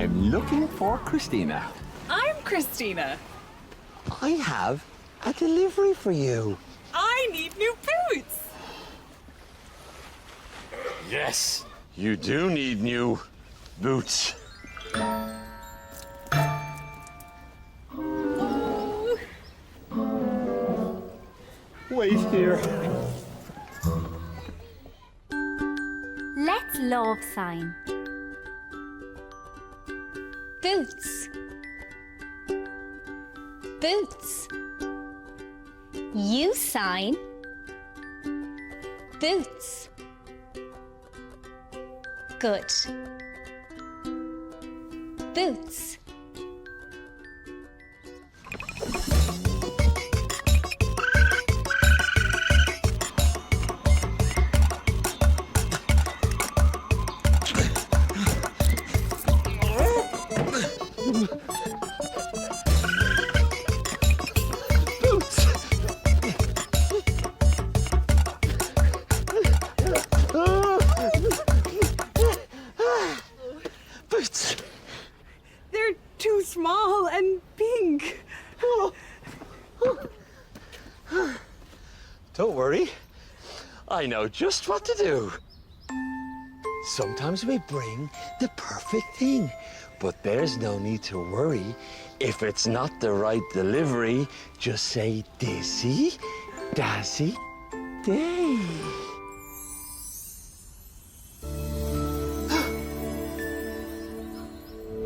I'm looking for Christina. I'm Christina. I have a delivery for you. I need new boots. Yes, you do need new boots. Wait here. Let's love sign. Boots. Boots. You sign. Boots. Good. Boots. Boots. They're too small and pink. Don't worry. I know just what to do. Sometimes we bring the perfect thing, but there's no need to worry. If it's not the right delivery, just say Dizzy, Dazzy, Day.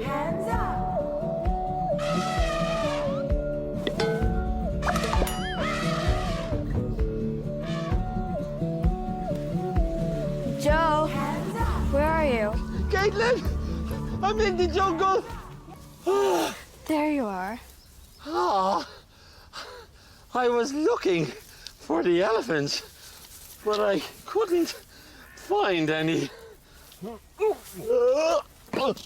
Hands up. Joe, where are you? Caitlin, I'm in the jungle. There you are. Ah, I was looking for the elephants, but I couldn't find any. Wow! Look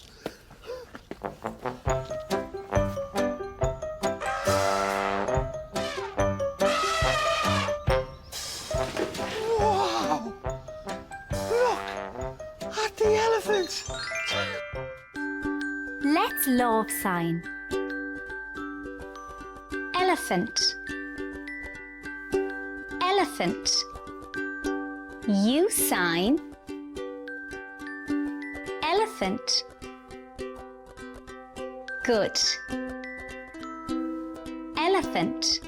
at the elephants. Let's love sign. Elephant. Elephant. You sign. Elephant. Good. Elephant.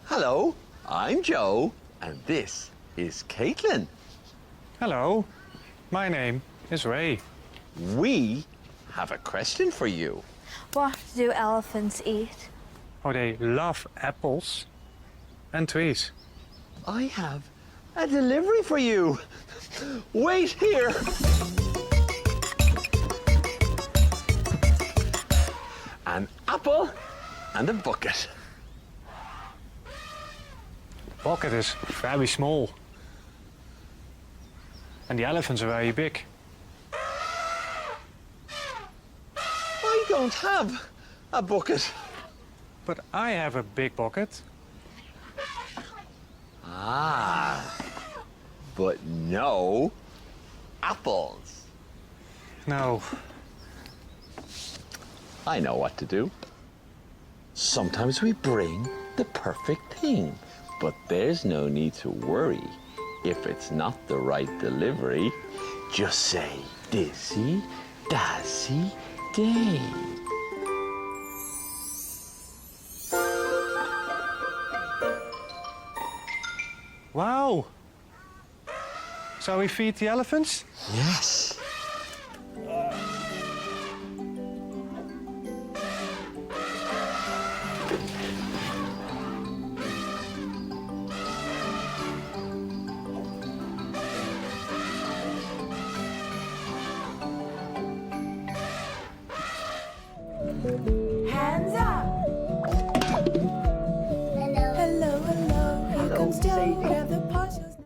Hello, I'm Joe, and this is Caitlin. Hello, my name is Ray. We have a question for you. What do elephants eat? Oh, they love apples and trees. I have a delivery for you. Wait here. An apple and a bucket. Bucket is very small. And the elephants are very big. I don't have a bucket. But I have a big bucket. Ah, but no apples. No. I know what to do. Sometimes we bring the perfect thing, but there's no need to worry. If it's not the right delivery, just say Dizzy, Dazzy, Day. Wow. Shall we feed the elephants? Yes.